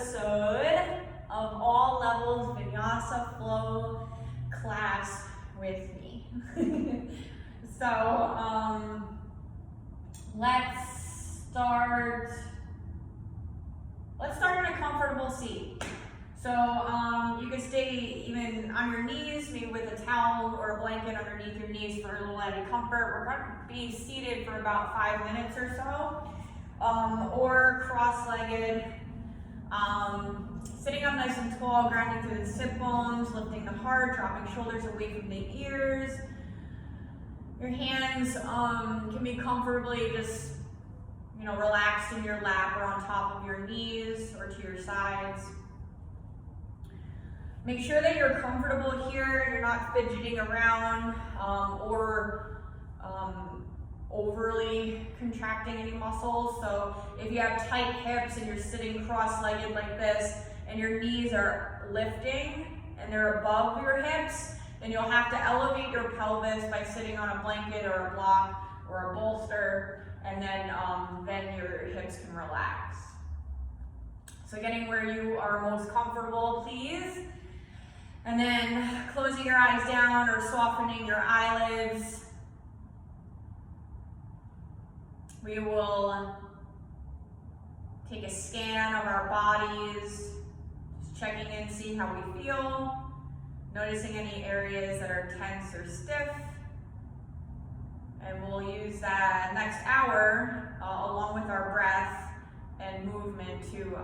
episode of All Levels Vinyasa Flow class with me. So let's start in a comfortable seat. So you can stay even on your knees, maybe with a towel or a blanket underneath your knees for a little added comfort. We're going to be seated for about 5 minutes or so, or cross-legged. Sitting up nice and tall, grounding through the sit bones, lifting the heart, dropping shoulders away from the ears. Your hands can be comfortably just, relaxed in your lap or on top of your knees or to your sides. Make sure that you're comfortable here and you're not fidgeting around or overly contracting any muscles. So if you have tight hips and you're sitting cross-legged like this and your knees are lifting and they're above your hips, then you'll have to elevate your pelvis by sitting on a blanket or a block or a bolster, and then your hips can relax. So getting where you are most comfortable, please. And then closing your eyes down or softening your eyelids. We will take a scan of our bodies, just checking in, seeing how we feel, noticing any areas that are tense or stiff. And we'll use that next hour along with our breath and movement to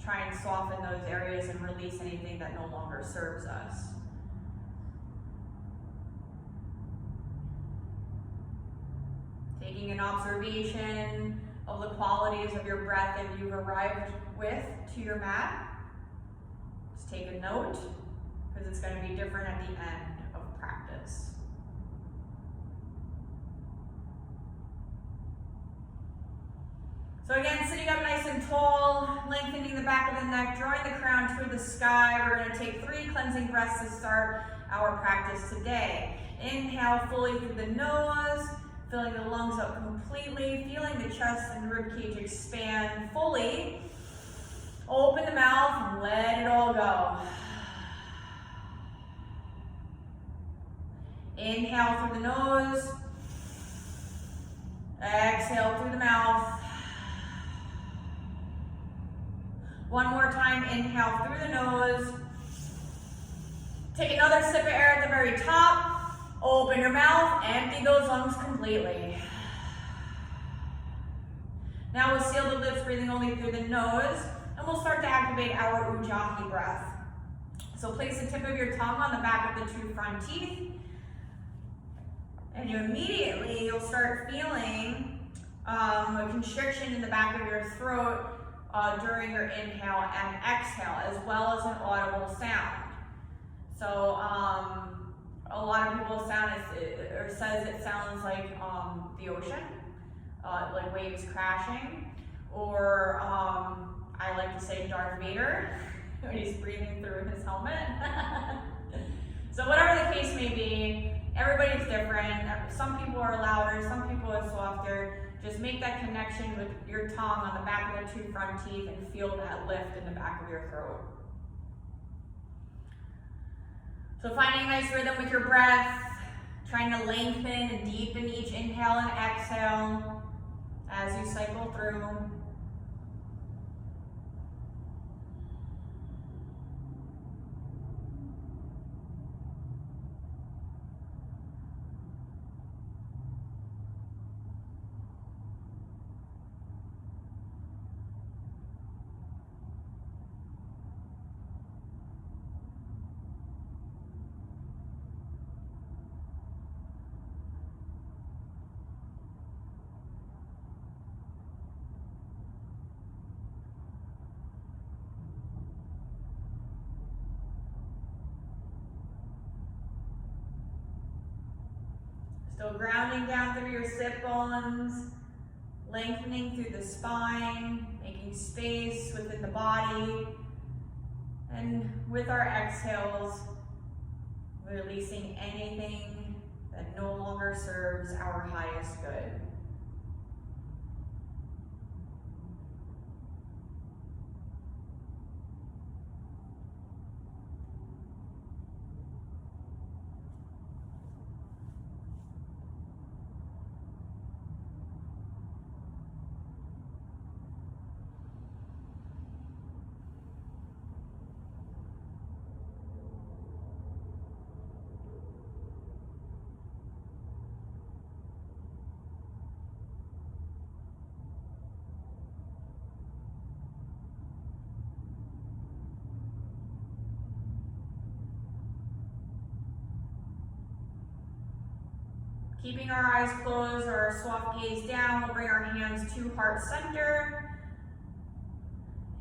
try and soften those areas and release anything that no longer serves us. Taking an observation of the qualities of your breath that you've arrived with to your mat. Just take a note, because it's going to be different at the end of practice. So again, sitting up nice and tall, lengthening the back of the neck, drawing the crown toward the sky. We're going to take 3 cleansing breaths to start our practice today. Inhale fully through the nose, filling the lungs up completely, feeling the chest and rib cage expand fully. Open the mouth and let it all go. Inhale through the nose. Exhale through the mouth. One more time, inhale through the nose. Take another sip of air at the very top. Open your mouth, empty those lungs completely. Now we'll seal the lips, breathing only through the nose, and we'll start to activate our Ujjayi breath. So place the tip of your tongue on the back of the 2 front teeth, and you'll start feeling a constriction in the back of your throat during your inhale and exhale, as well as an audible sound. So a lot of people says it sounds like the ocean, like waves crashing, or I like to say Darth Vader when he's breathing through his helmet. So whatever the case may be, everybody's different. Some people are louder, some people are softer. Just make that connection with your tongue on the back of the 2 front teeth and feel that lift in the back of your throat. So finding a nice rhythm with your breath, trying to lengthen and deepen each inhale and exhale as you cycle through. Still grounding down through your sit bones, lengthening through the spine, making space within the body. And with our exhales, releasing anything that no longer serves our highest good. Keeping our eyes closed or our soft gaze down, we'll bring our hands to heart center.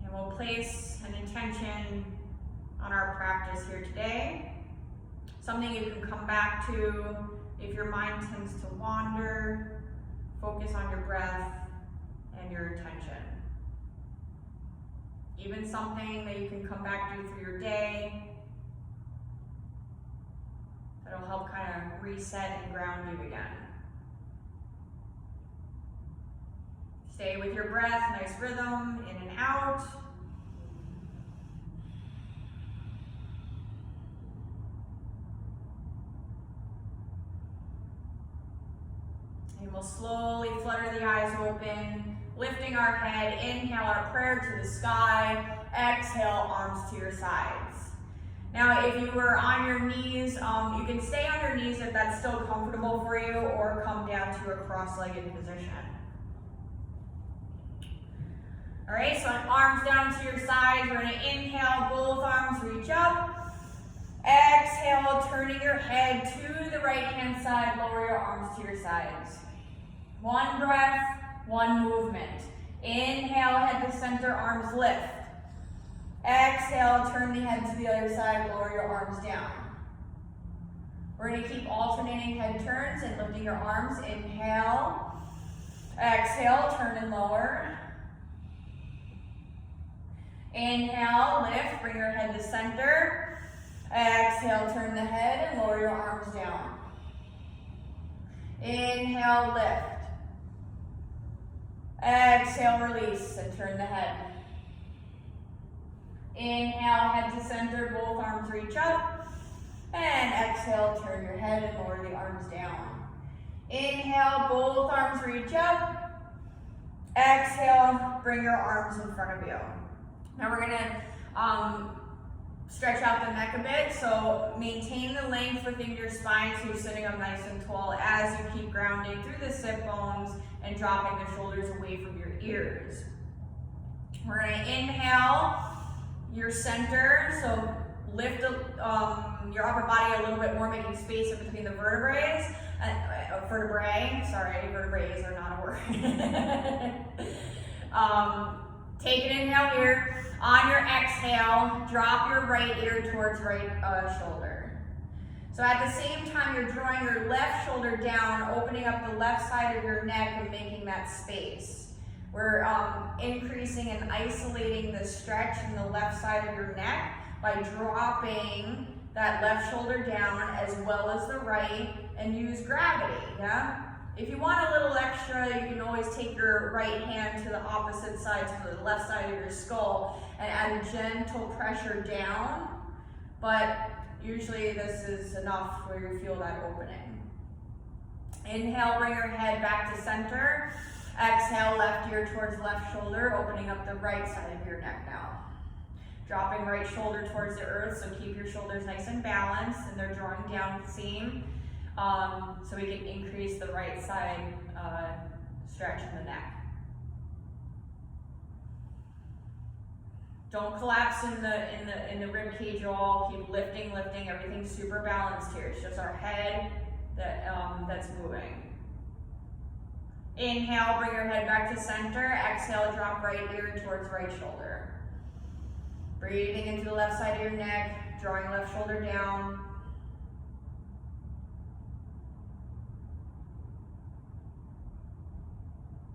And we'll place an intention on our practice here today. Something you can come back to if your mind tends to wander. Focus on your breath and your intention. Even something that you can come back to through your day that'll help kind of reset and ground you again. Stay with your breath, nice rhythm, in and out. And we'll slowly flutter the eyes open, lifting our head. Inhale our prayer to the sky. Exhale, arms to your sides. Now, if you were on your knees, you can stay on your knees if that's still comfortable for you, or come down to a cross-legged position. All right, so arms down to your sides. We're gonna inhale, both arms reach up. Exhale, turning your head to the right-hand side, lower your arms to your sides. One breath, one movement. Inhale, head to center, arms lift. Exhale, turn the head to the other side, lower your arms down. We're going to keep alternating head turns and lifting your arms. Inhale, exhale, turn and lower. Inhale, lift, bring your head to center. Exhale, turn the head and lower your arms down. Inhale, lift. Exhale, release and turn the head. Inhale, head to center, both arms reach up. And exhale, turn your head and lower the arms down. Inhale, both arms reach up. Exhale, bring your arms in front of you. Now we're gonna stretch out the neck a bit. So maintain the length within your spine so you're sitting up nice and tall as you keep grounding through the sit bones and dropping the shoulders away from your ears. We're gonna inhale your center, so lift your upper body a little bit more, making space in between the vertebrae. Vertebrae are not a word. Take an inhale here. On your exhale, drop your right ear towards right shoulder. So at the same time, you're drawing your left shoulder down, opening up the left side of your neck and making that space. We're increasing and isolating the stretch in the left side of your neck by dropping that left shoulder down as well as the right, and use gravity, yeah? If you want a little extra, you can always take your right hand to the opposite side, to the left side of your skull, and add a gentle pressure down, but usually this is enough where you feel that opening. Inhale, bring your head back to center. Exhale, left ear towards left shoulder, opening up the right side of your neck now. Dropping right shoulder towards the earth, so keep your shoulders nice and balanced, and they're drawing down the seam, so we can increase the right side stretch in the neck. Don't collapse in the rib cage at all. Keep lifting. Everything's super balanced here. It's just our head that's moving. Inhale, bring your head back to center. Exhale, drop right ear towards right shoulder. Breathing into the left side of your neck, drawing left shoulder down.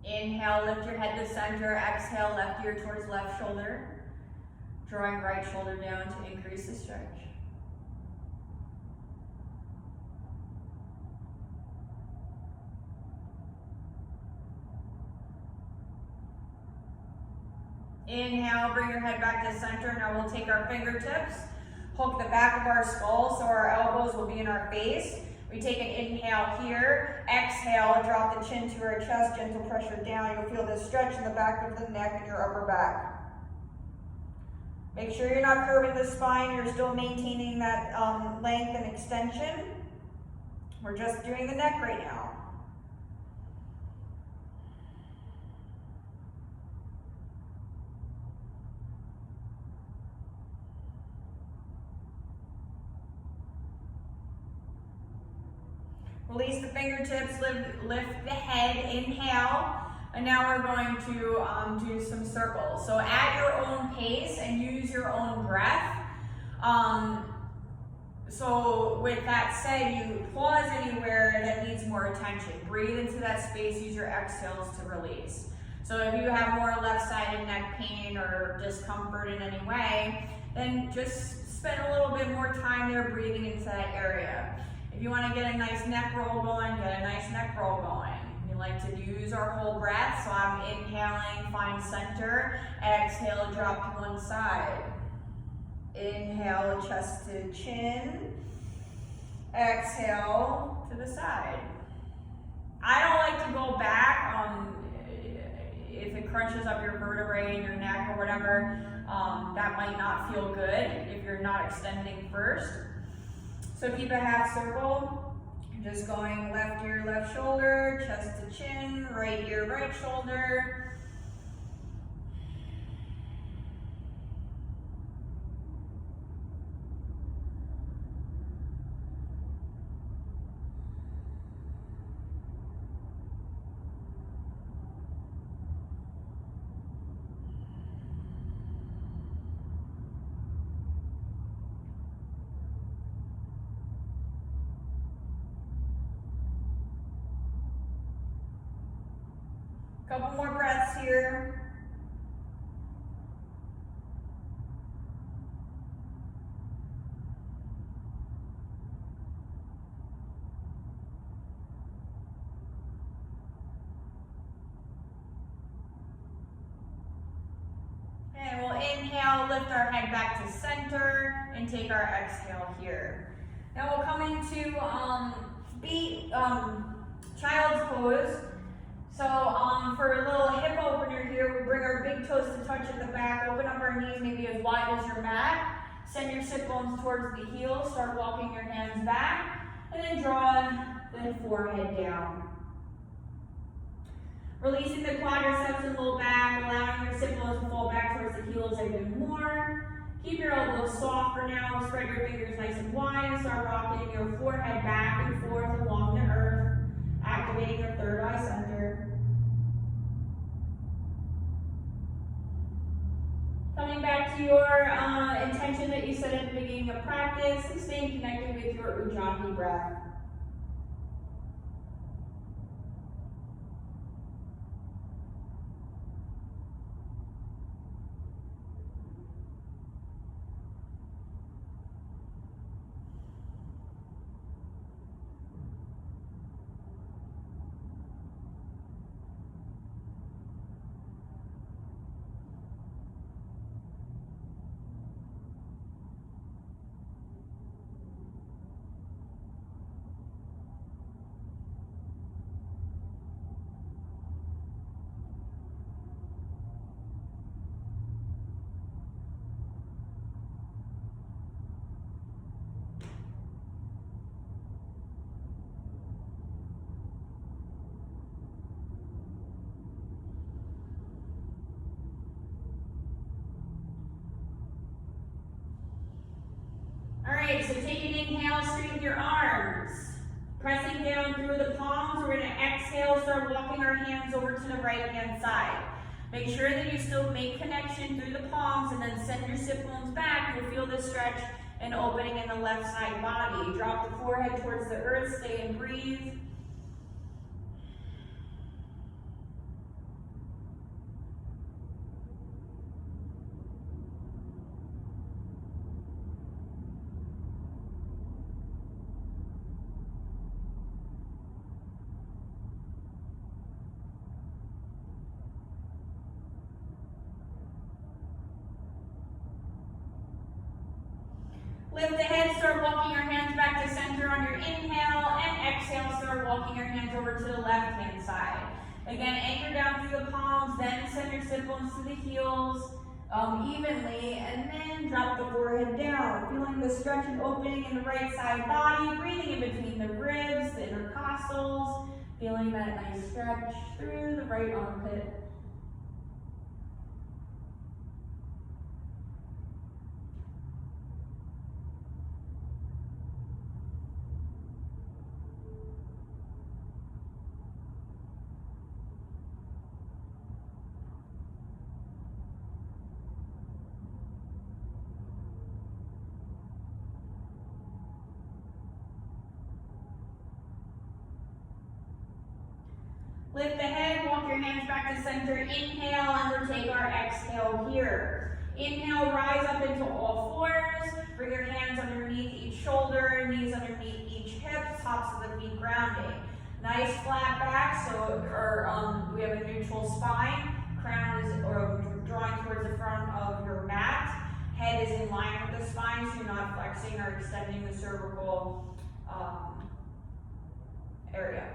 Inhale, lift your head to center. Exhale, left ear towards left shoulder. Drawing right shoulder down to increase the stretch. Inhale, bring your head back to center. Now we'll take our fingertips, hook the back of our skull so our elbows will be in our face. We take an inhale here. Exhale, drop the chin to our chest, gentle pressure down. You'll feel this stretch in the back of the neck and your upper back. Make sure you're not curving the spine. You're still maintaining that length and extension. We're just doing the neck right now. Release the fingertips, lift the head, inhale. And now we're going to do some circles. So at your own pace and use your own breath. So with that said, you pause anywhere that needs more attention. Breathe into that space, use your exhales to release. So if you have more left-sided neck pain or discomfort in any way, then just spend a little bit more time there breathing into that area. If you want to get a nice neck roll going, get a nice neck roll going. We like to use our whole breath, so I'm inhaling, find center, exhale, drop to one side. Inhale, chest to chin. Exhale to the side. I don't like to go back if it crunches up your vertebrae in your neck or whatever. That might not feel good if you're not extending first. So keep a half circle. Just going left ear, left shoulder, chest to chin, right ear, right shoulder. Couple more breaths here. And we'll inhale, lift our head back to center, and take our exhale here. Now we'll come into child's pose. So for a little hip opener here, we bring our big toes to touch at the back, open up our knees maybe as wide as your mat, send your sit bones towards the heels, start walking your hands back, and then draw the forehead down. Releasing the quadriceps and low back, allowing your sit bones to fall back towards the heels even more. Keep your elbows soft for now, spread your fingers nice and wide, and start rocking your forehead back and forth along the earth, activating your third eye center. Coming back to your intention that you set at the beginning of practice, and staying connected with your Ujjayi breath. Alright, so take an inhale, straighten your arms. Pressing down through the palms, we're going to exhale, start walking our hands over to the right hand side. Make sure that you still make connection through the palms and then send your sit bones back. You'll feel the stretch and opening in the left side body. Drop the forehead towards the earth, stay and breathe. Lift the head, start walking your hands back to center on your inhale, and exhale, start walking your hands over to the left hand side. Again, anchor down through the palms, then send your sit bones to the heels evenly, and then drop the forehead down. Feeling the stretch and opening in the right side body, breathing in between the ribs, the intercostals, feeling that nice stretch through the right armpit. Lift the head, walk your hands back to center. Inhale, undertake our exhale here. Inhale, rise up into all fours. Bring your hands underneath each shoulder, knees underneath each hip, tops of the feet grounding. Nice flat back, we have a neutral spine. Crown is drawing towards the front of your mat. Head is in line with the spine, so you're not flexing or extending the cervical area.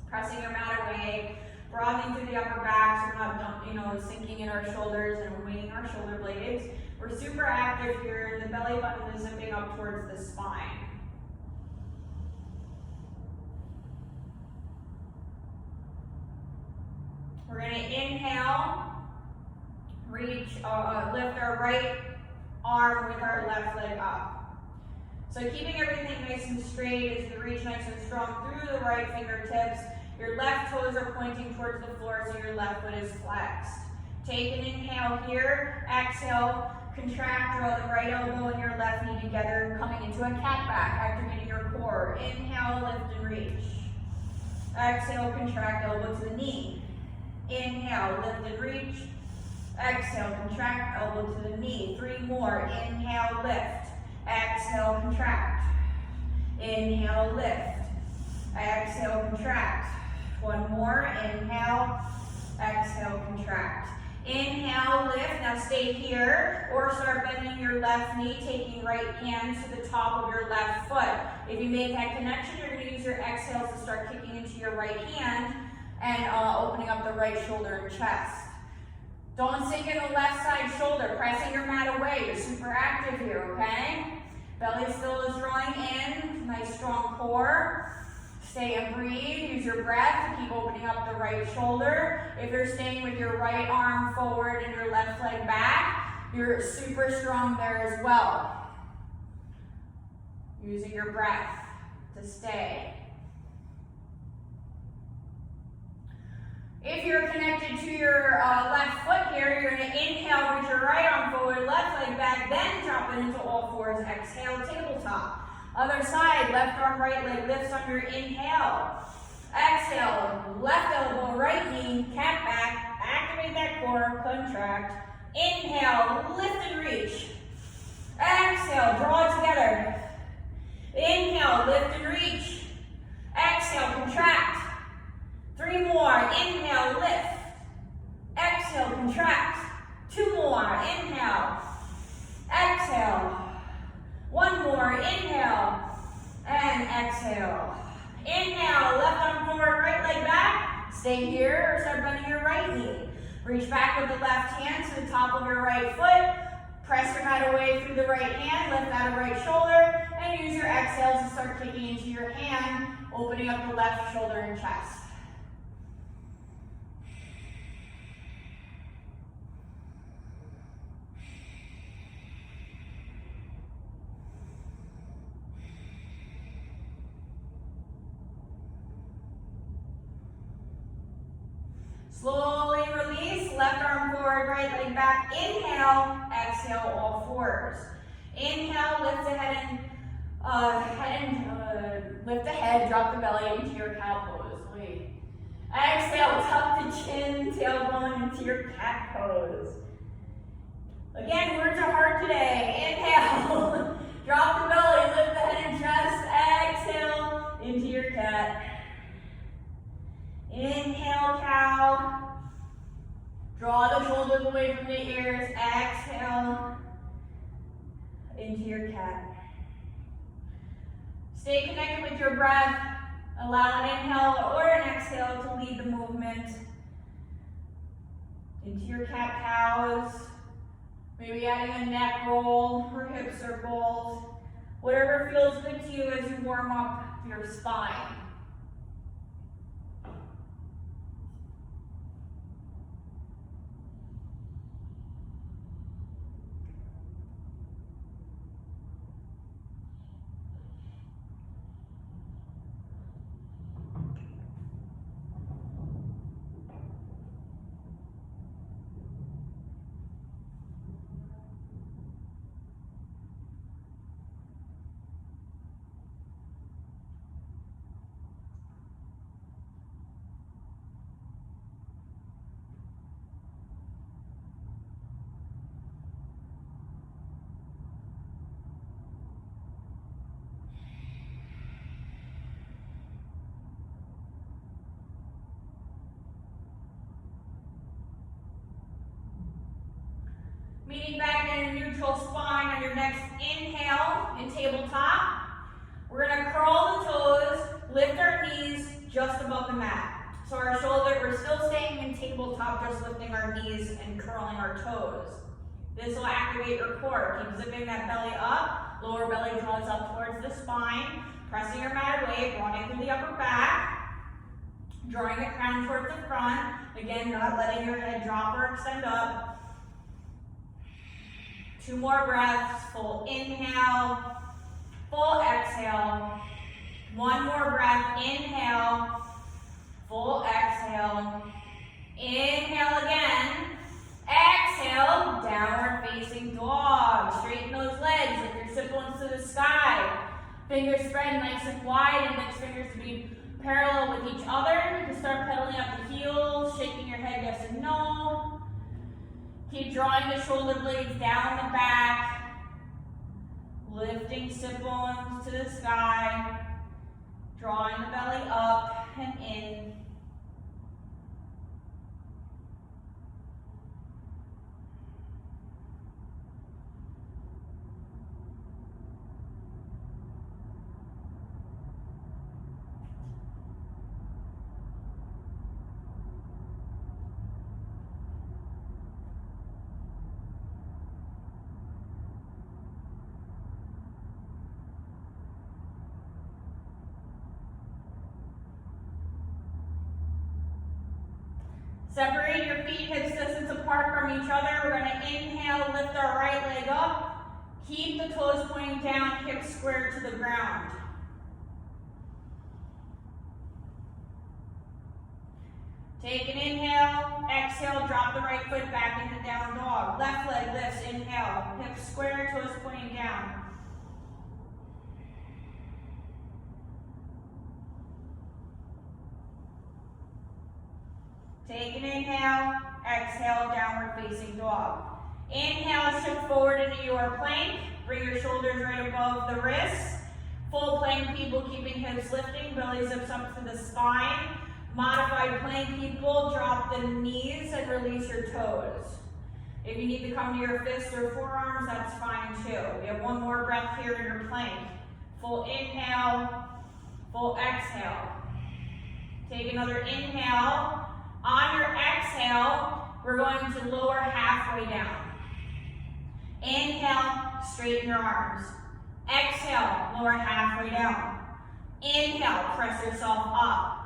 Pressing your mat away, broadening through the upper back, so we're not sinking in our shoulders and weighting our shoulder blades. We're super active here. The belly button is zipping up towards the spine. We're going to inhale, reach, lift our right arm with our left leg up. So keeping everything nice and straight as you reach nice and strong through the right fingertips. Your left toes are pointing towards the floor, so your left foot is flexed. Take an inhale here. Exhale, contract, draw the right elbow and your left knee together, coming into a cat back, activating your core. Inhale, lift and reach. Exhale, contract, elbow to the knee. Inhale, lift and reach. Exhale, contract, elbow to the knee. 3 more. Inhale, lift. Exhale, contract. Inhale, lift. Exhale, contract. 1 more. Inhale. Exhale, contract. Inhale, lift. Now stay here or start bending your left knee, taking right hand to the top of your left foot. If you make that connection, you're going to use your exhales to start kicking into your right hand and opening up the right shoulder and chest. Don't sink in the left side shoulder, pressing your mat away. You're super active here, okay? Belly still is drawing in, nice strong core. Stay and breathe, use your breath to keep opening up the right shoulder. If you're staying with your right arm forward and your left leg back, you're super strong there as well. Using your breath to stay. If you're connected to your left foot here, you're going to inhale, reach your right arm forward, left leg back, then drop it into all fours. Exhale, tabletop. Other side, left arm, right leg lifts under inhale. Exhale, left elbow, right knee, cat back, activate that core, contract. Inhale, lift and reach. Exhale, draw it together. Inhale, lift and reach. Exhale, contract. 3 more. Inhale, lift. Exhale, contract. 2 more. Inhale. Exhale. 1 more. Inhale. And exhale. Inhale, left arm forward, right leg back. Stay here or start bending your right knee. Reach back with the left hand to the top of your right foot. Press your mat away through the right hand. Lift that right shoulder. And use your exhales to start kicking into your hand, opening up the left shoulder and chest. Slowly release, left arm forward, right leg back. Inhale, exhale, all fours. Inhale, lift the head and lift the head, drop the belly into your cow pose. Wait. Exhale, tuck the chin, tailbone into your cat pose. Again, words are hard today. Inhale, drop the belly, lift the head and chest. Exhale, into your cat. Inhale, cow. Draw the shoulders away from the ears. Exhale, into your cat. Stay connected with your breath. Allow an inhale or an exhale to lead the movement. Into your cat-cows. Maybe adding a neck roll or hip circles. Whatever feels good to you as you warm up your spine. Meeting back in a neutral spine on your next inhale in tabletop. We're gonna curl the toes, lift our knees just above the mat. So our shoulder, we're still staying in tabletop, just lifting our knees and curling our toes. This will activate your core. Keep zipping that belly up. Lower belly draws up towards the spine. Pressing your mat away, running through the upper back. Drawing the crown towards the front. Again, not letting your head drop or extend up. 2 more breaths. Full inhale. Full exhale. 1 more breath. Inhale. Full exhale. Inhale again. Exhale, downward facing dog. Straighten those legs, lift your sit bones to the sky. Fingers spread nice and wide, index fingers to be parallel with each other. You can start pedaling up the heels, shaking your head yes and no. Keep drawing the shoulder blades down the back. Lifting sit bones to the sky. Drawing the belly up and in. Separate your feet hips distance apart from each other. We're going to inhale, lift our right leg up. Keep the toes pointing down, hips square to the ground. Take an inhale, exhale, drop the right foot back into down dog. Left leg lifts, inhale, hips square, toes pointing down. Take an inhale, exhale, downward facing dog. Inhale, shift forward into your plank. Bring your shoulders right above the wrists. Full plank people, keeping hips lifting, belly zips up to the spine. Modified plank people, drop the knees and release your toes. If you need to come to your fists or forearms, that's fine too. We have 1 more breath here in your plank. Full inhale, full exhale. Take another inhale. On your exhale, we're going to lower halfway down. Inhale, straighten your arms. Exhale, lower halfway down. Inhale, press yourself up.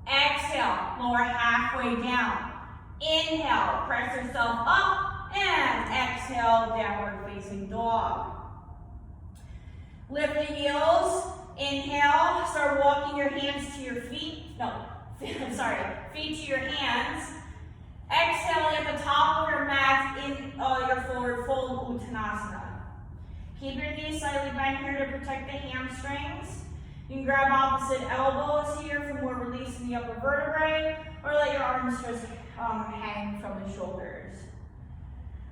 Exhale, lower halfway down. Inhale, press yourself up. And exhale, downward facing dog. Lift the heels. Inhale, start walking your hands to your feet. No. Feet to your hands. Exhaling at the top of your mat in your forward fold Uttanasana. Keep your knees slightly bent here to protect the hamstrings. You can grab opposite elbows here for more release in the upper vertebrae, or let your arms just hang from the shoulders.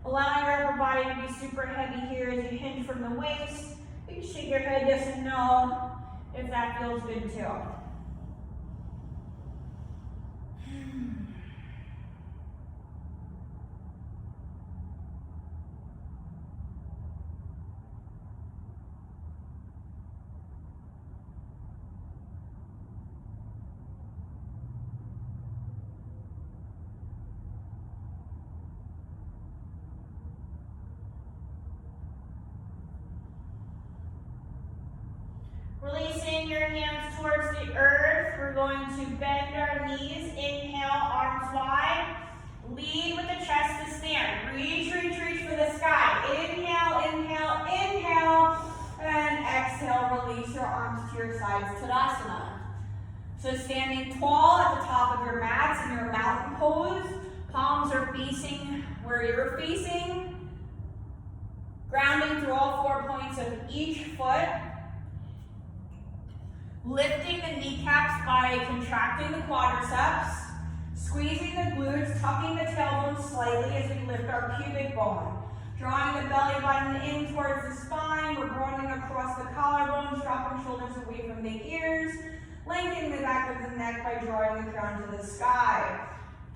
Allowing your upper body to be super heavy here as you hinge from the waist. You can shake your head yes and no if that feels good too. Releasing your hands towards the earth, we're going to bend our knees. Inhale, arms wide. Lead with the chest to stand. Reach, reach, reach for the sky. Inhale, inhale, inhale. And exhale, release your arms to your sides, Tadasana. So standing tall at the top of your mats in your mountain pose. Palms are facing where you're facing. Grounding through all 4 points of each foot. Lifting the kneecaps by contracting the quadriceps, squeezing the glutes, tucking the tailbone slightly as we lift our pubic bone. Drawing the belly button in towards the spine, we're broadening across the collarbones, dropping shoulders away from the ears, lengthening the back of the neck by drawing the crown to the sky.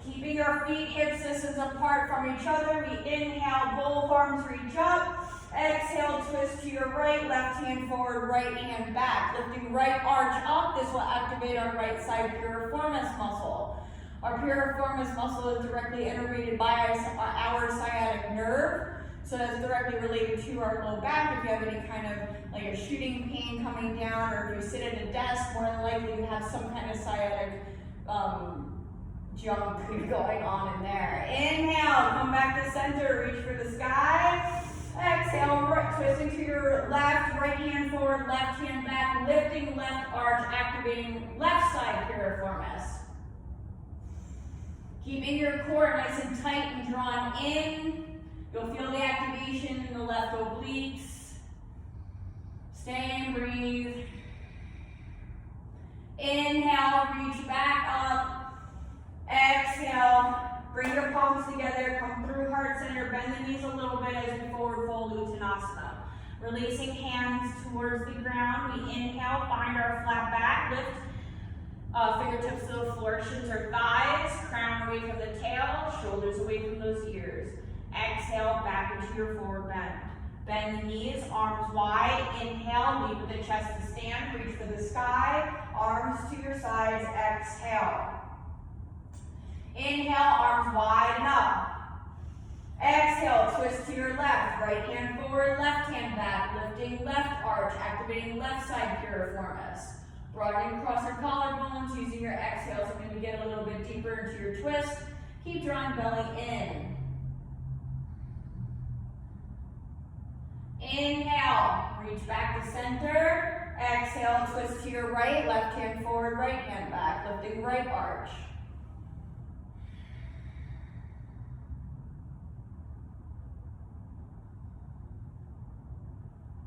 Keeping our feet hips distance apart from each other, we inhale, both arms reach up. Exhale, twist to your right, left hand forward, right hand back. Lifting right arch up, this will activate our right side piriformis muscle. Our piriformis muscle is directly innervated by our sciatic nerve. So that's directly related to our low back. If you have any kind of like a shooting pain coming down, or if you sit at a desk, more than likely you have some kind of sciatic junk going on in there. Inhale, come back to center, reach for the sky. Exhale, twisting to your left, right hand forward, left hand back, lifting left arch, activating left side piriformis. Keeping your core nice and tight and drawn in. You'll feel the activation in the left obliques. Stay and breathe. Inhale, reach back up. Exhale, bring your palms together, come through heart center, bend the knees a little bit as we forward fold Uttanasana. Releasing hands towards the ground. We inhale, find our flat back, lift fingertips to the floor, shins or thighs, crown away from the tail, shoulders away from those ears. Exhale, back into your forward bend. Bend the knees, arms wide. Inhale, lead with the chest to stand, reach for the sky, arms to your sides, exhale. Inhale, arms wide and up. Exhale, twist to your left, right hand forward, left hand back, lifting left arch, activating left side piriformis. Broadening across your collarbones, using your exhales. I'm going to get a little bit deeper into your twist. Keep drawing belly in. Inhale, reach back to center. Exhale, twist to your right, left hand forward, right hand back, lifting right arch.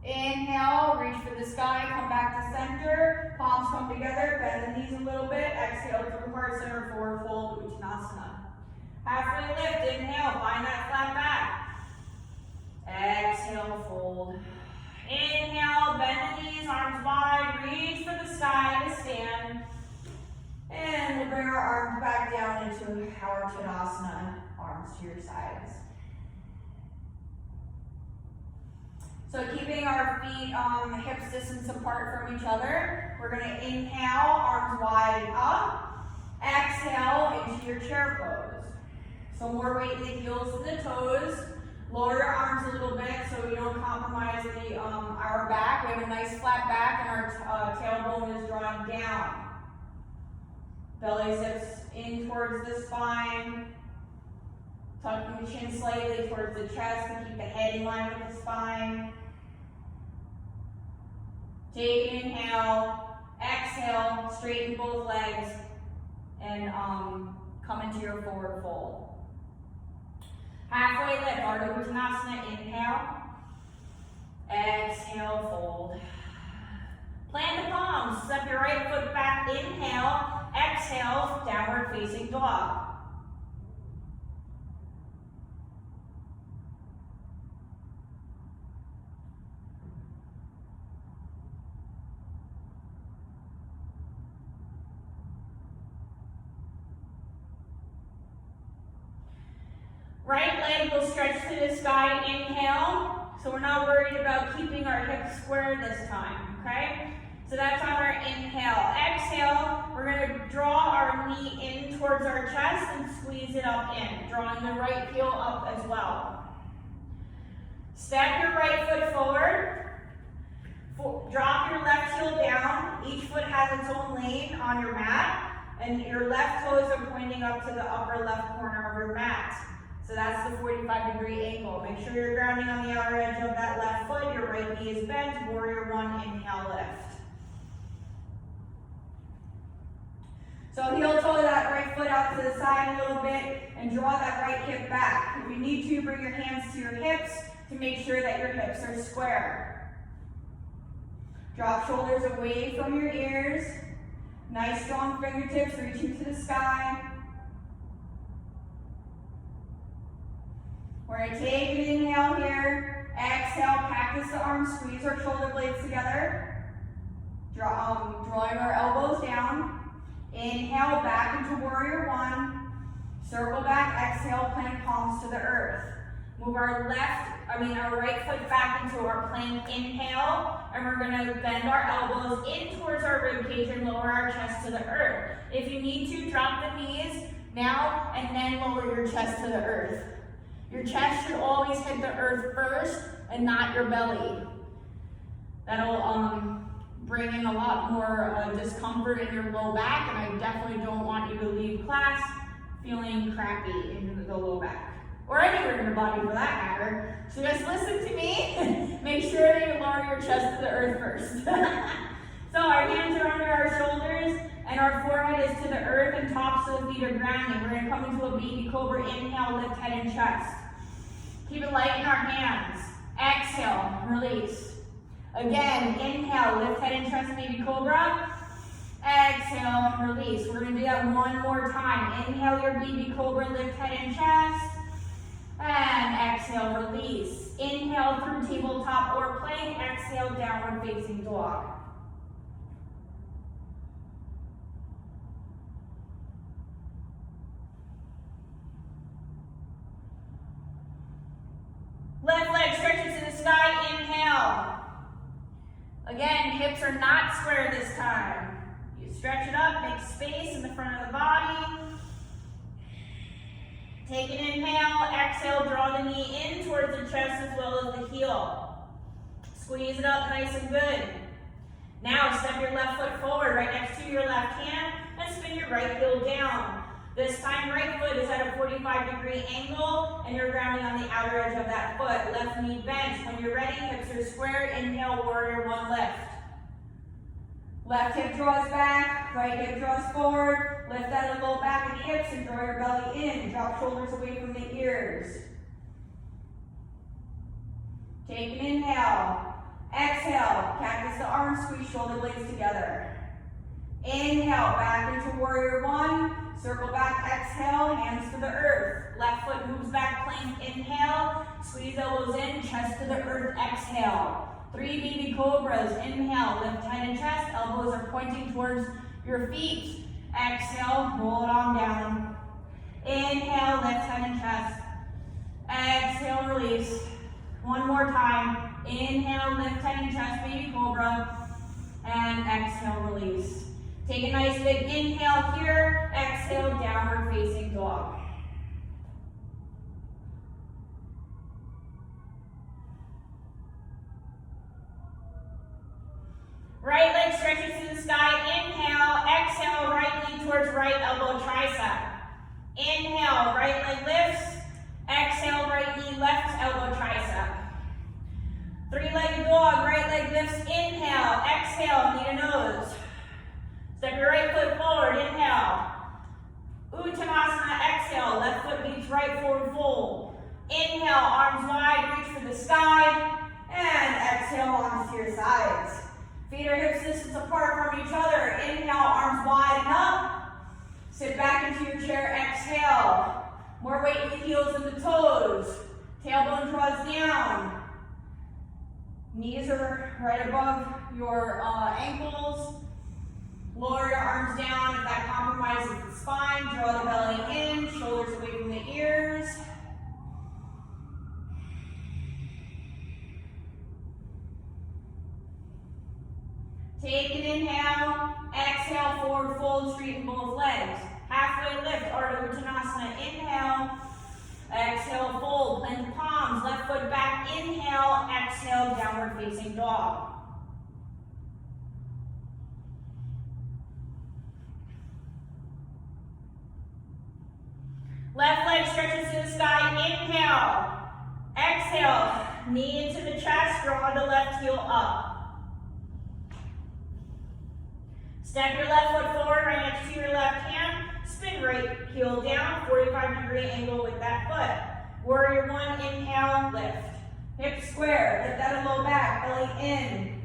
Inhale, reach for the sky, come back to center, palms come together, bend the knees a little bit, exhale through heart center, forward fold, Uttanasana. Halfway lift, inhale, find that flat back. Exhale, fold. Inhale, bend the knees, arms wide, reach for the sky to stand. And we'll bring our arms back down into our Tadasana, arms to your sides. So keeping our feet hips distance apart from each other, we're going to inhale, arms wide and up. Exhale into your chair pose. So more weight in the heels to the toes. Lower your arms a little bit so we don't compromise our back. We have a nice flat back and our tailbone is drawing down. Belly zips in towards the spine. Tucking the chin slightly towards the chest to keep the head in line with the spine. Take an inhale, exhale, straighten both legs, and come into your forward fold. Halfway lift, Ardha Uttanasana, inhale, exhale, fold. Plant the palms, step your right foot back, inhale, exhale, downward facing dog. Right leg will stretch to the sky, inhale. So we're not worried about keeping our hips square this time, okay? So that's on our inhale. Exhale, we're going to draw our knee in towards our chest and squeeze it up in, drawing the right heel up as well. Step your right foot forward. Drop your left heel down. Each foot has its own lane on your mat, and your left toes are pointing up to the upper left corner of your mat. So that's the 45-degree angle. Make sure you're grounding on the outer edge of that left foot. Your right knee is bent. Warrior one, inhale, lift. So heel toe that right foot out to the side a little bit and draw that right hip back. If you need to, bring your hands to your hips to make sure that your hips are square. Drop shoulders away from your ears. Nice strong fingertips reaching to the sky. We're going to take an inhale here. Exhale, cactus the arms, squeeze our shoulder blades together. Drawing our elbows down. Inhale, back into warrior one. Circle back, exhale, plant palms to the earth. Move our right foot back into our plank inhale, and we're gonna bend our elbows in towards our rib cage and lower our chest to the earth. If you need to, drop the knees now and then lower your chest to the earth. Your chest should always hit the earth first and not your belly. That'll bring in a lot more discomfort in your low back, and I definitely don't want you to leave class feeling crappy in the low back, or anywhere in your body for that matter. So just listen to me. Make sure that you lower your chest to the earth first. So our hands are under our shoulders and our forehead is to the earth and tops of the feet are grounding. We're gonna come into a baby cobra. Inhale, lift head and chest. Keep it light in our hands. Exhale, release. Again, inhale, lift head and chest, baby cobra. Exhale, release. We're gonna do that one more time. Inhale your baby cobra, lift head and chest. And exhale, release. Inhale through tabletop or plank. Exhale, downward facing dog. Left leg stretches to the sky, inhale. Again, hips are not square this time. You stretch it up, make space in the front of the body. Take an inhale, exhale, draw the knee in towards the chest as well as the heel. Squeeze it up nice and good. Now step your left foot forward right next to your left hand and spin your right heel down. This time right foot is at a 45-degree angle and you're grounding on the outer edge of that foot. Left knee bent. When you're ready, hips are square. Inhale, warrior one, lift. Left hip draws back, right hip draws forward. Lift that low back of the hips and draw your belly in. Drop shoulders away from the ears. Take an inhale. Exhale, cactus the arms, squeeze shoulder blades together. Inhale, back into warrior one. Circle back, exhale, hands to the earth. Left foot moves back, plank, inhale. Squeeze elbows in, chest to the earth, exhale. 3 baby cobras, inhale, lift head and chest. Elbows are pointing towards your feet. Exhale, roll it on down. Inhale, lift head and chest. Exhale, release. One more time. Inhale, lift head and chest, baby cobra. And exhale, release. Take a nice big inhale here. Exhale, downward facing dog. Right leg stretches to the sky. Inhale, exhale, right knee towards right elbow, tricep. Inhale, right leg lifts. Exhale, right knee, left elbow, tricep. 3-legged dog, right leg lifts. Inhale, exhale, knee to nose. Step your right foot forward, inhale. Uttanasana, exhale, left foot meets right forward fold. Inhale, arms wide, reach for the sky. And exhale, arms to your sides. Feet are hip distance apart from each other. Inhale, arms wide and up. Sit back into your chair, exhale. More weight in the heels and the toes. Tailbone draws down. Knees are right above your ankles. Lower your arms down if that compromises the spine. Draw the belly in, shoulders away from the ears. Take an inhale, exhale, forward fold, straighten both legs. Halfway lift, Ardha Uttanasana, inhale. Exhale, fold, plant the palms, left foot back, inhale, exhale, downward facing dog. Left leg stretches to the sky, inhale. Exhale, knee into the chest, draw the left heel up. Step your left foot forward right next to your left hand. Spin right heel down, 45-degree angle with that foot. Warrior one, inhale, lift. Hips square, lift that low back, belly in.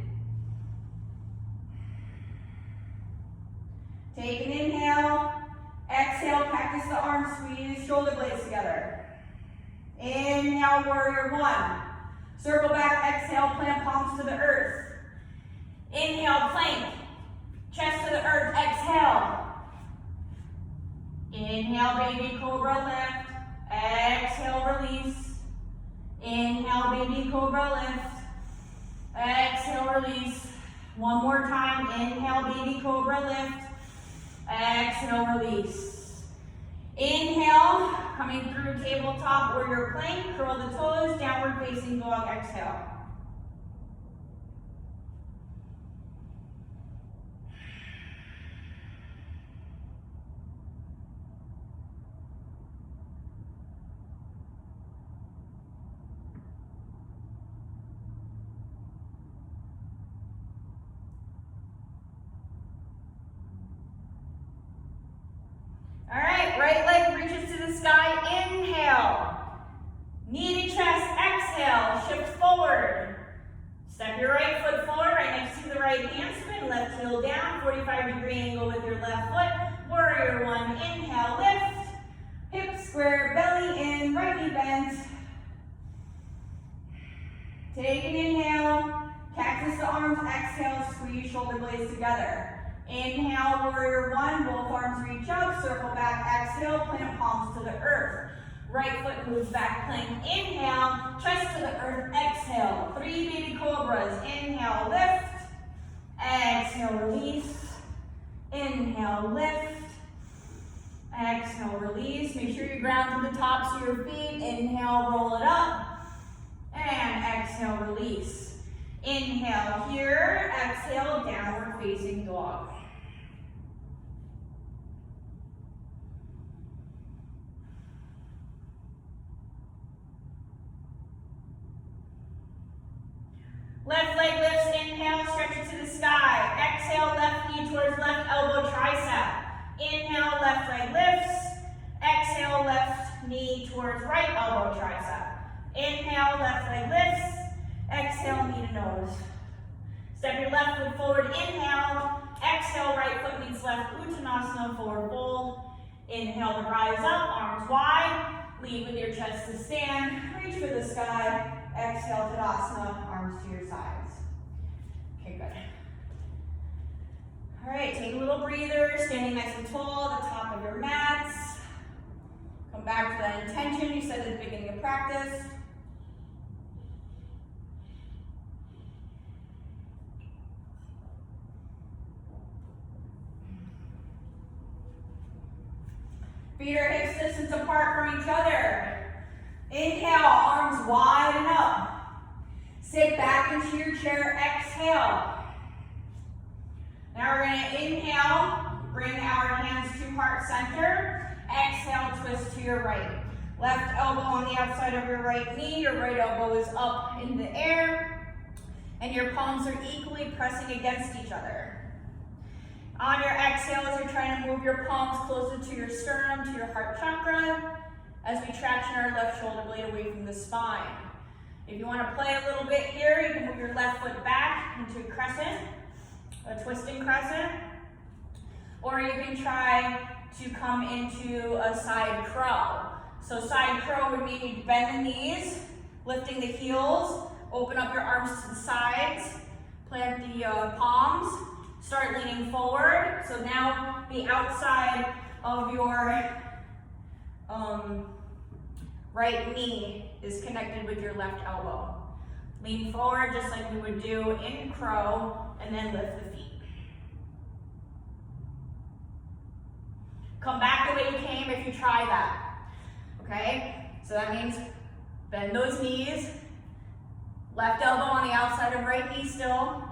Take an inhale. Exhale, cactus the arms, squeeze shoulder blades together. Inhale, warrior one. Circle back, exhale, plant palms to the earth. Inhale, plank. Chest to the earth, exhale. Inhale, baby cobra, exhale, release. One more time, inhale, baby cobra, lift. Exhale, release. Inhale, coming through tabletop warrior plank, curl the toes, downward facing dog, exhale. All right, right leg reaches to the sky, inhale. Knee to chest, exhale, shift forward. Step your right foot forward, right next to the right handspring, left heel down, 45-degree angle with your left foot. Warrior one, inhale, lift. Hip square, belly in, right knee bent. Take an inhale, cactus to arms, exhale, squeeze shoulder blades together. Inhale, warrior one, both arms reach up, circle back, exhale, plant palms to the earth. Right foot moves back, plank, inhale, chest to the earth, exhale. 3 baby cobras, inhale, lift, exhale, release, inhale, lift, exhale, release. Make sure you ground to the tops of your feet, inhale, roll it up, and exhale, release. Inhale here, exhale, downward facing dog. Left leg lifts, inhale, stretch it to the sky. Exhale, left knee towards left elbow, tricep. Inhale, left leg lifts. Exhale, left knee towards right elbow, tricep. Inhale, left leg lifts. Exhale, knee to nose. Step your left foot forward, inhale. Exhale, right foot meets left, Uttanasana, forward fold. Inhale to rise up, arms wide. Lead with your chest to stand. Reach for the sky. Exhale, Tadasana, arms to your sides. Okay, good. All right, take a little breather, standing nice and tall at the top of your mats. Come back to that intention you said at the beginning of practice. Feet are hips distance apart from each other. Inhale, arms wide and up. Sit back into your chair, exhale. Now we're going to inhale, bring our hands to heart center. Exhale, twist to your right. Left elbow on the outside of your right knee. Your right elbow is up in the air. And your palms are equally pressing against each other. On your exhale, as you're trying to move your palms closer to your sternum, to your heart chakra, as we traction our left shoulder blade away from the spine. If you want to play a little bit here, you can move your left foot back into a crescent, a twisting crescent, or you can try to come into a side crow. So side crow would mean you bend the knees, lifting the heels, open up your arms to the sides, plant the palms, start leaning forward. So now the outside of your right knee is connected with your left elbow. Lean forward just like we would do in crow, and then lift the feet. Come back the way you came if you try that. Okay? So that means bend those knees, left elbow on the outside of right knee still,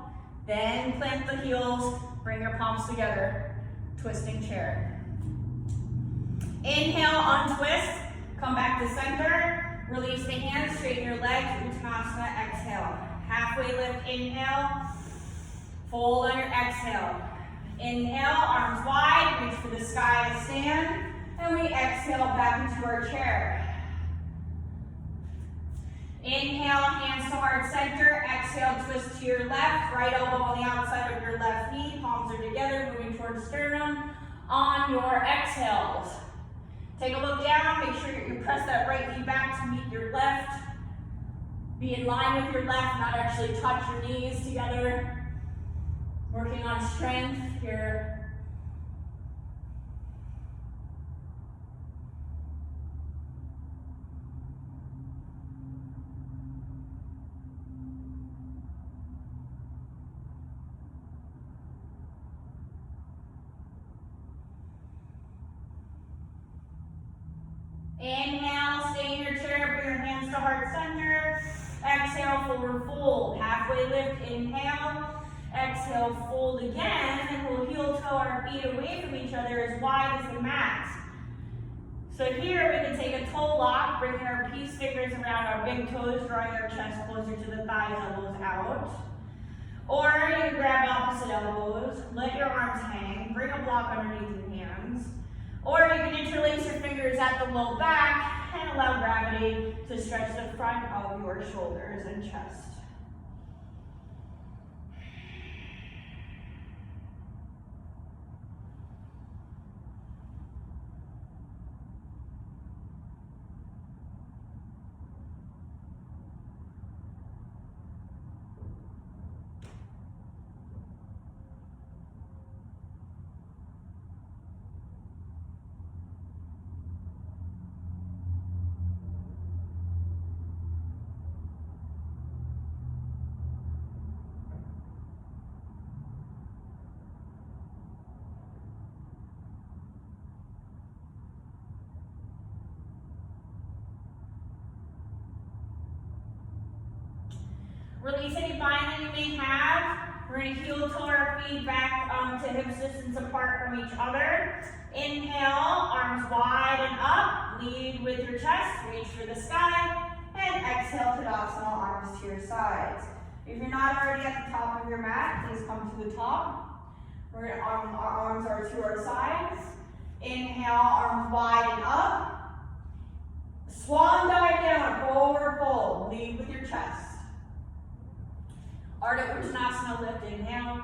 then plant the heels, bring your palms together, twisting chair. Inhale, untwist. Come back to center, release the hands, straighten your legs, Uttanasana, exhale. Halfway lift, inhale, fold on your exhale. Inhale, arms wide, reach for the sky to stand, and we exhale back into our chair. Inhale, hands to heart center, exhale, twist to your left, right elbow on the outside of your left knee, palms are together, moving towards sternum. On your exhales, take a look down, make sure you press that right knee back to meet your left. Be in line with your left, not actually touch your knees together. Working on strength here. to heart center. Exhale, forward fold. Halfway lift, inhale. Exhale, fold again, and we'll heel toe our feet away from each other as wide as the mat. So here we can take a toe lock, bringing our peace fingers around our big toes, drawing our chest closer to the thighs, elbows out. Or you can grab opposite elbows, let your arms hang, bring a block underneath your hands. Or you can interlace your fingers at the low back and allow gravity to stretch the front of your shoulders and chest. Release any bind that you may have. We're going to heel toe our feet back to hip distance apart from each other. Inhale, arms wide and up. Lead with your chest, reach for the sky. And exhale, Tadasana, arms to your sides. If you're not already at the top of your mat, please come to the top. Our arms are to our sides. Inhale, arms wide and up. Swan dive down, forward fold. Lead with your chest. Ardha Uttanasana, lift, inhale.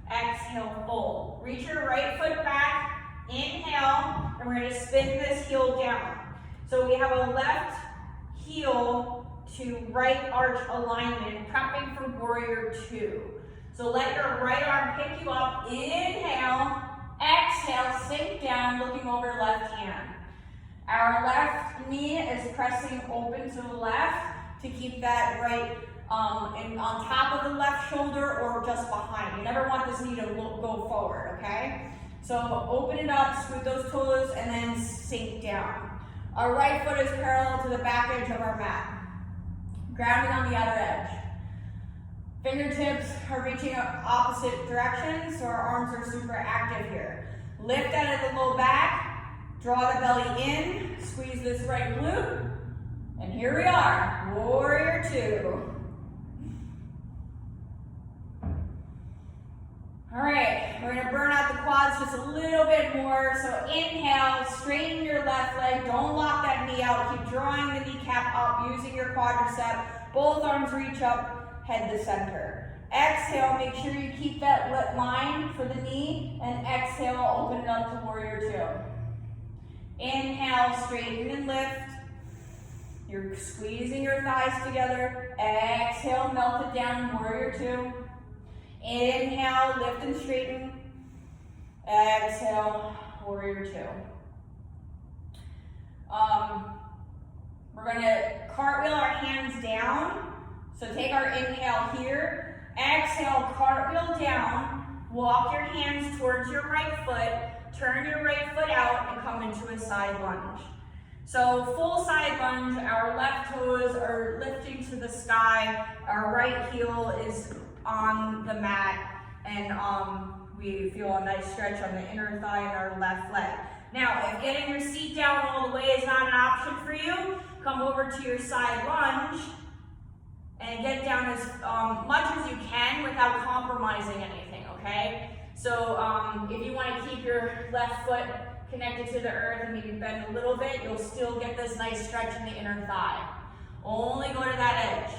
Exhale, fold. Reach your right foot back, inhale, and we're going to spin this heel down. So we have a left heel to right arch alignment, prepping for warrior two. So let your right arm pick you up, inhale, exhale, sink down, looking over left hand. Our left knee is pressing open to the left to keep that right and on top of the left shoulder or just behind. You never want this knee to go forward, okay? So open it up, scoot those toes, and then sink down. Our right foot is parallel to the back edge of our mat. Grounding on the outer edge. Fingertips are reaching opposite directions, so our arms are super active here. Lift out of the low back, draw the belly in, squeeze this right glute, and here we are, warrior two. All right, we're gonna burn out the quads just a little bit more. So inhale, straighten your left leg. Don't lock that knee out. Keep drawing the kneecap up, using your quadricep. Both arms reach up, head to center. Exhale, make sure you keep that line for the knee. And exhale, open it up to warrior two. Inhale, straighten and lift. You're squeezing your thighs together. Exhale, melt it down, warrior two. Inhale, lift and straighten. Exhale, warrior two. We're gonna cartwheel our hands down. So take our inhale here. Exhale, cartwheel down. Walk your hands towards your right foot. Turn your right foot out and come into a side lunge. So full side lunge, our left toes are lifting to the sky. Our right heel is on the mat, and we feel a nice stretch on the inner thigh and our left leg. Now, if getting your seat down all the way is not an option for you, come over to your side lunge and get down as much as you can without compromising anything, okay? So if you want to keep your left foot connected to the earth and maybe bend a little bit, you'll still get this nice stretch in the inner thigh. Only go to that edge.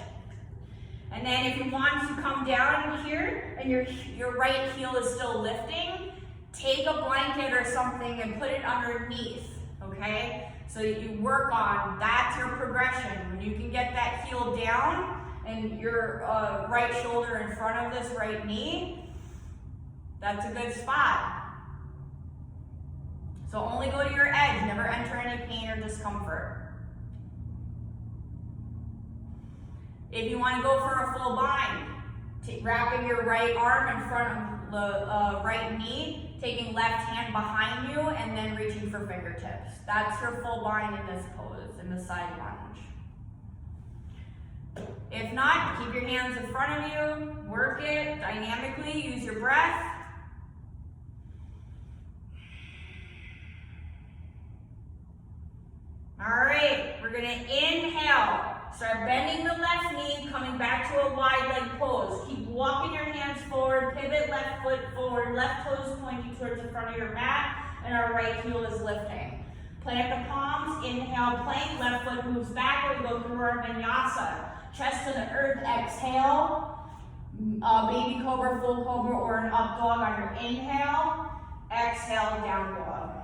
And then if you want to come down here and your right heel is still lifting, take a blanket or something and put it underneath, okay? So you work on, that's your progression. When you can get that heel down and your right shoulder in front of this right knee, that's a good spot. So only go to your edge, never enter any pain or discomfort. If you want to go for a full bind, wrapping your right arm in front of the right knee, taking left hand behind you, and then reaching for fingertips. That's your full bind in this pose, in the side lunge. If not, keep your hands in front of you, work it dynamically, use your breath. All right, we're gonna inhale. Start bending the left knee, coming back to a wide leg pose. Keep walking your hands forward, pivot left foot forward, left toes pointing towards the front of your mat, and our right heel is lifting. Plant the palms, inhale, plank, left foot moves back, we go through our vinyasa. Chest to the earth, exhale. Baby cobra, full cobra, or an up dog on your inhale. Exhale, down dog.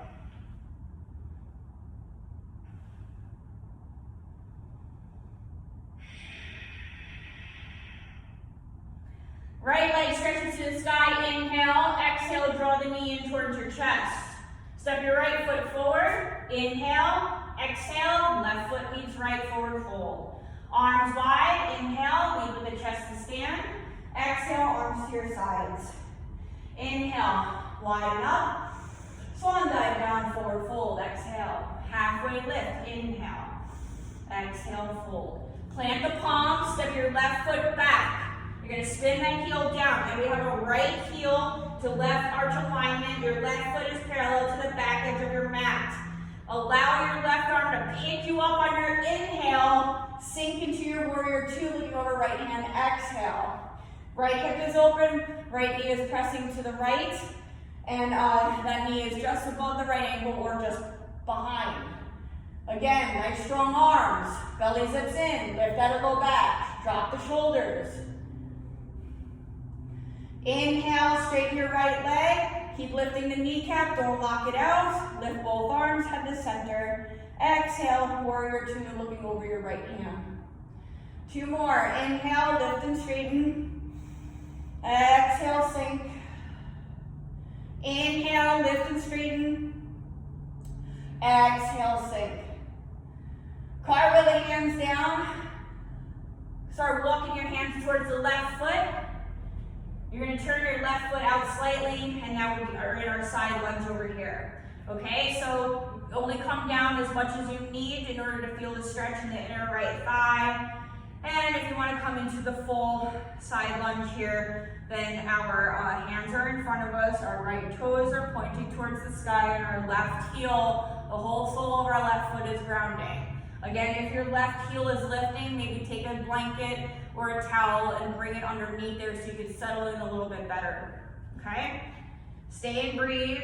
Right leg stretches to the sky, inhale, exhale, draw the knee in towards your chest. Step your right foot forward, inhale, exhale, left foot meets right, forward fold. Arms wide, inhale, lead with the chest to stand. Exhale, arms to your sides. Inhale, widen up. Swan dive down, forward fold, exhale. Halfway lift, inhale. Exhale, fold. Plant the palms, step your left foot back. You're gonna spin that heel down. And we have a right heel to left arch alignment. Your left foot is parallel to the back edge of your mat. Allow your left arm to pick you up on your inhale. Sink into your warrior two, looking over right hand, exhale. Right hip is open, right knee is pressing to the right, and that knee is just above the right ankle or just behind. Again, nice strong arms, belly zips in, lift that low back, drop the shoulders. Inhale, straighten your right leg, keep lifting the kneecap, don't lock it out, lift both arms, head to center. Exhale, warrior two, looking over your right hand. Two more, inhale, lift and straighten. Exhale, sink. Inhale, lift and straighten. Exhale, sink. Cartwheel the hands down. Start walking your hands towards the left foot. You're going to turn your left foot out slightly, and now we are in our side lunge over here. Okay, so only come down as much as you need in order to feel the stretch in the inner right thigh. And if you want to come into the full side lunge here, then our hands are in front of us, our right toes are pointing towards the sky, and our left heel, the whole sole of our left foot is grounding. Again, if your left heel is lifting, maybe take a blanket or a towel and bring it underneath there so you can settle in a little bit better. Okay? Stay and breathe.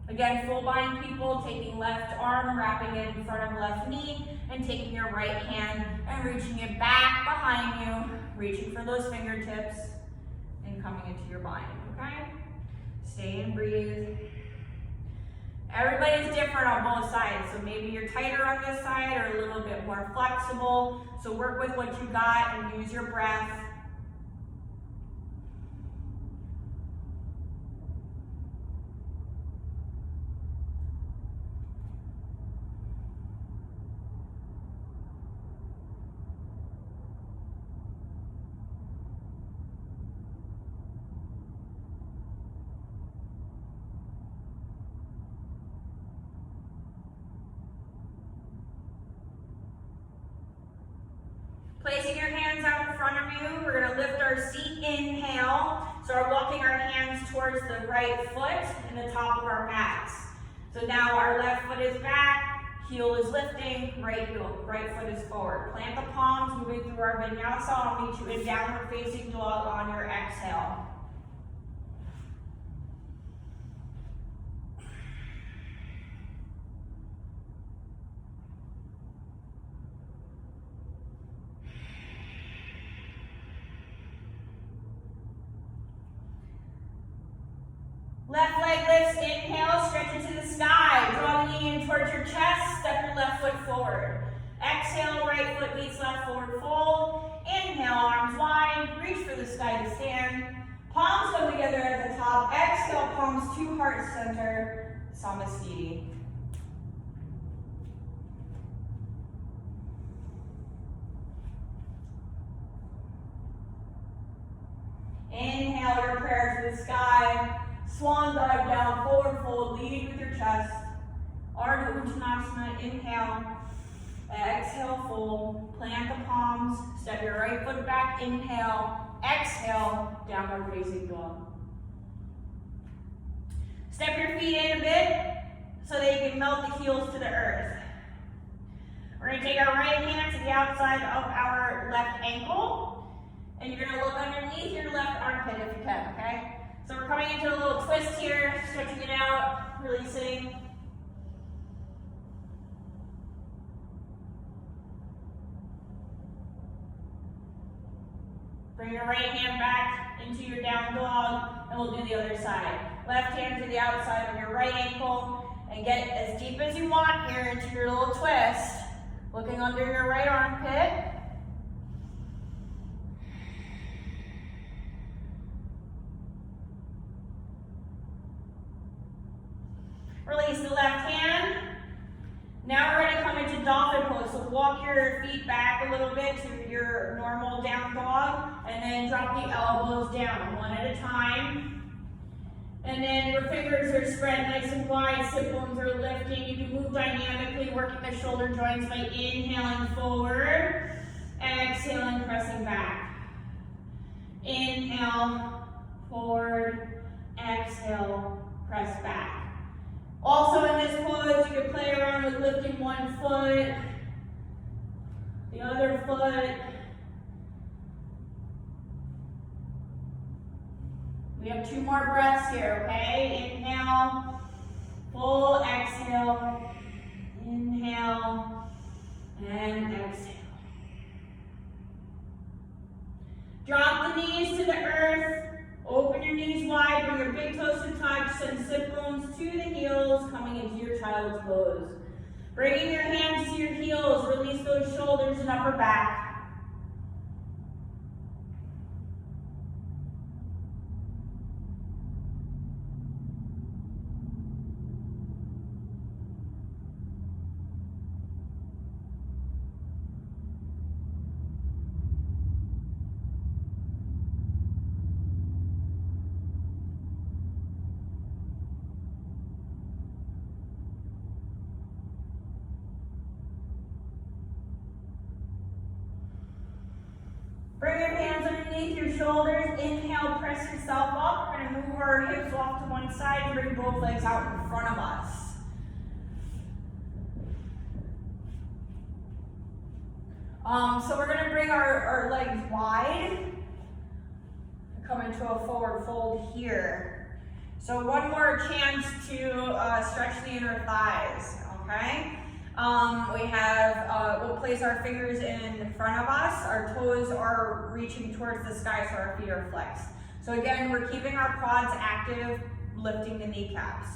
Again, full bind people, taking left arm, wrapping it in front of left knee, and taking your right hand and reaching it back behind you, reaching for those fingertips, and coming into your bind, okay? Stay and breathe. Everybody's different on both sides, so maybe you're tighter on this side or a little bit more flexible, so work with what you got and use your breath. Placing your hands out in front of you, we're going to lift our seat, inhale. Start walking our hands towards the right foot and the top of our mats. So now our left foot is back, heel is lifting, right foot is forward. Plant the palms, moving through our vinyasa. I'll meet you in downward facing dog on your exhale. Left leg lifts, inhale, stretch it to the sky. Draw the knee in towards your chest, step your left foot forward. Exhale, right foot meets left forward fold. Inhale, arms wide, reach for the sky to stand. Palms come together at the top. Exhale, palms to heart center, Samasthiti. Inhale your prayer to the sky. Swan dive down, forward fold, leading with your chest. Ardha Uttanasana, inhale. Exhale, fold. plant the palms, step your right foot back, inhale, exhale, downward facing dog. Step your feet in a bit so that you can melt the heels to the earth. We're going to take our right hand to the outside of our left ankle, and you're going to look underneath your left armpit if you can, okay? So we're coming into a little twist here, stretching it out, releasing. Bring your right hand back into your down dog, and we'll do the other side. Left hand to the outside of your right ankle, and get as deep as you want here into your little twist. Looking under your right armpit. Release the left hand. Now we're going to come into dolphin pose. So walk your feet back a little bit to your normal down dog, and then drop the elbows down one at a time. And then your fingers are spread nice and wide, sit bones are lifting. You can move dynamically, working the shoulder joints by inhaling forward, exhaling, pressing back. Inhale, forward, exhale, press back. Also in this pose, you can play around with lifting one foot, the other foot. We have 2 more breaths here, okay? Inhale, full exhale, inhale, and exhale. Drop the knees to the earth. Open your knees wide, bring your big toes to touch, send sit bones to the heels, coming into your child's pose. Bringing your hands to your heels, release those shoulders and upper back. Bring your hands underneath your shoulders. Inhale, press yourself up. We're going to move our hips off to one side and bring both legs out in front of us. So we're going to bring our legs wide. Come into a forward fold here. So one more chance to stretch the inner thighs, okay? We'll place our fingers in front of us. Our toes are reaching towards the sky, so our feet are flexed. So again, we're keeping our quads active, lifting the kneecaps.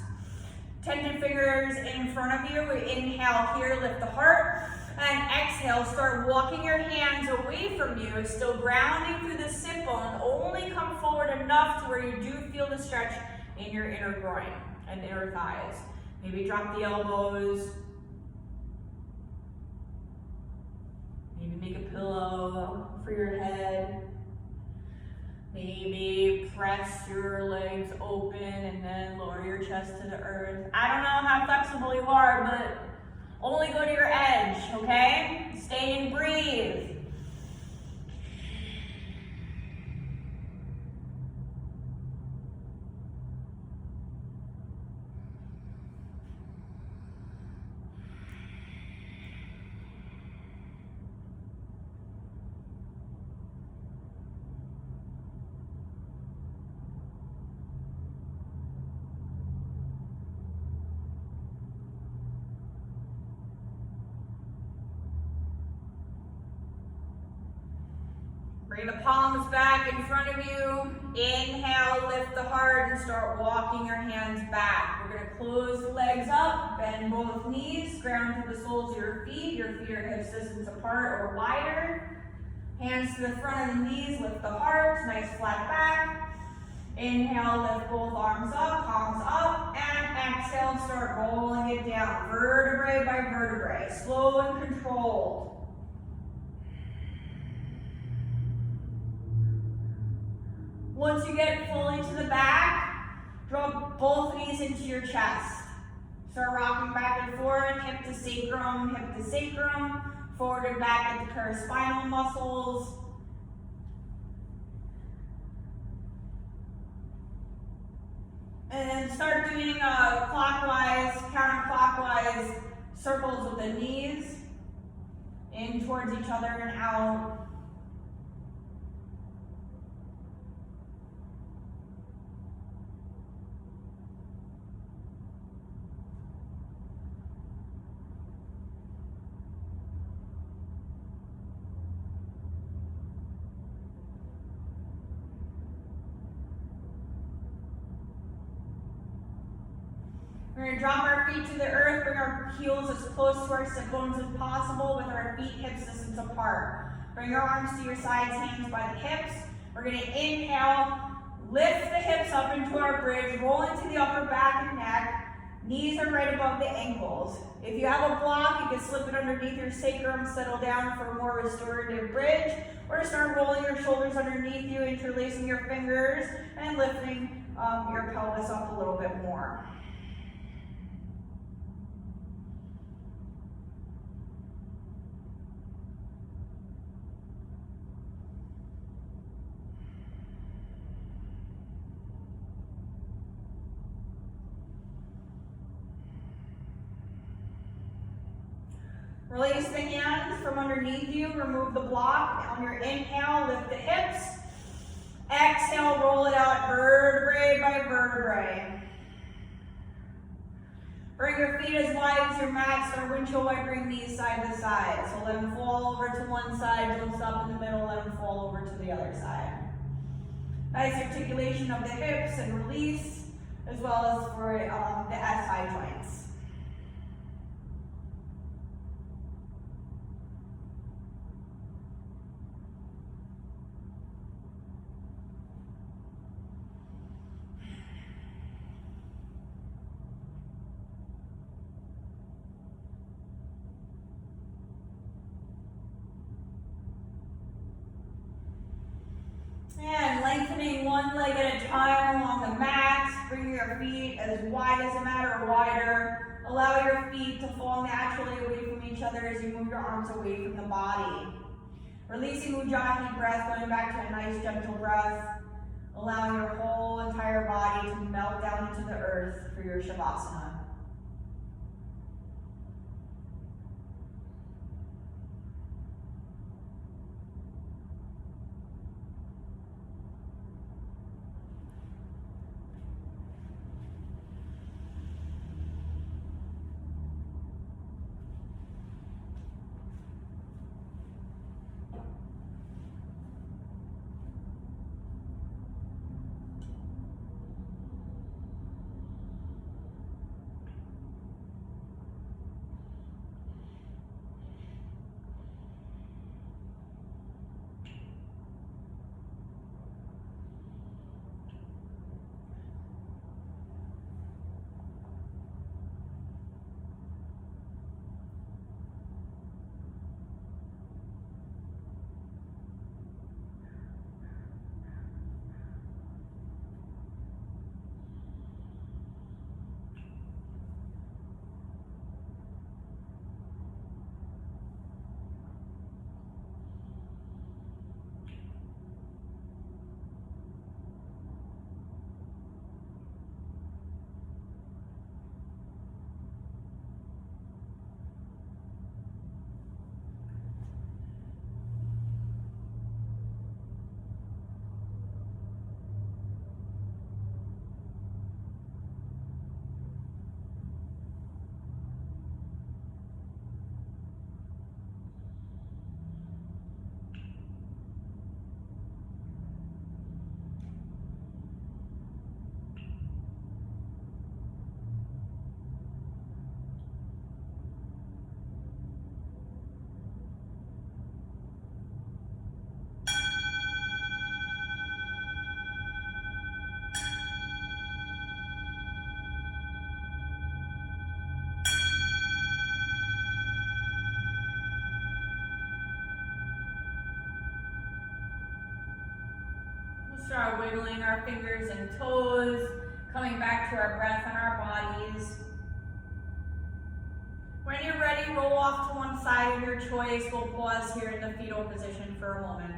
10 fingers in front of you. We inhale here, lift the heart. And exhale, start walking your hands away from you, still grounding through the sit bone. Only come forward enough to where you do feel the stretch in your inner groin and inner thighs. Maybe drop the elbows. Maybe make a pillow for your head. Maybe press your legs open and then lower your chest to the earth. I don't know how flexible you are, but only go to your edge, okay? Stay and breathe. Bring the palms back in front of you. Inhale, lift the heart and start walking your hands back. We're going to close the legs up, bend both knees, ground to the soles of your feet. Your feet are hips distance apart or wider. Hands to the front of the knees, lift the heart, nice flat back. Inhale, lift both arms up, palms up, and exhale, start rolling it down, vertebrae by vertebrae, slow and controlled. Once you get fully to the back, drop both knees into your chest. Start rocking back and forth, hip to sacrum, Forward and back at the paraspinal muscles. And then start doing clockwise, counterclockwise circles with the knees in towards each other and out. We're going to drop our feet to the earth, bring our heels as close to our sit bones as possible with our feet hip distance apart. Bring your arms to your sides, hands by the hips. We're going to inhale, lift the hips up into our bridge, roll into the upper back and neck. Knees are right above the ankles. If you have a block, you can slip it underneath your sacrum, settle down for a more restorative bridge, or start rolling your shoulders underneath you, interlacing your fingers, and lifting your pelvis up a little bit more. Release the hands from underneath you, remove the block. On your inhale, lift the hips. Exhale, roll it out vertebrae by vertebrae. Bring your feet as wide as your mat. Start windshield wipering knees side to side. So let them fall over to one side, don't stop in the middle, let them fall over to the other side. Nice articulation of the hips and release, as well as for the SI joints. And lengthening one leg at a time along the mat. Bring your feet as wide as the mat or wider. Allow your feet to fall naturally away from each other as you move your arms away from the body. Releasing Ujjayi breath, going back to a nice gentle breath. Allowing your whole entire body to melt down into the earth for your Shavasana. Start wiggling our fingers and toes, coming back to our breath and our bodies. When you're ready, roll off to one side of your choice. We'll pause here in the fetal position for a moment.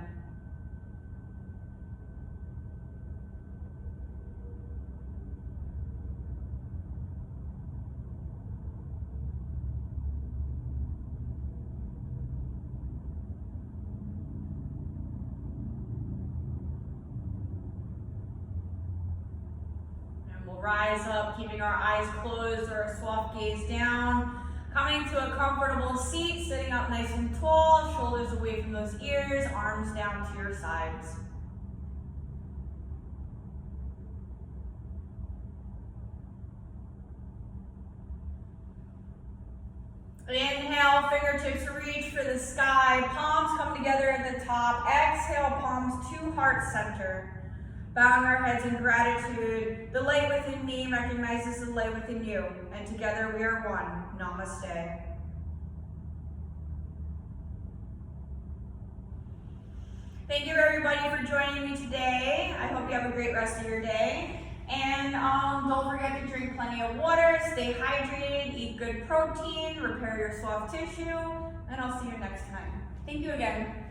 Rise up, keeping our eyes closed or a soft gaze down. Coming to a comfortable seat, sitting up nice and tall, shoulders away from those ears, arms down to your sides. Inhale, fingertips reach for the sky, palms come together at the top. Exhale, palms to heart center. Bowing our heads in gratitude. The light within me recognizes the light within you, and together we are one. Namaste. Thank you everybody for joining me today. I hope you have a great rest of your day. And don't forget to drink plenty of water, stay hydrated, eat good protein, repair your soft tissue, and I'll see you next time. Thank you again.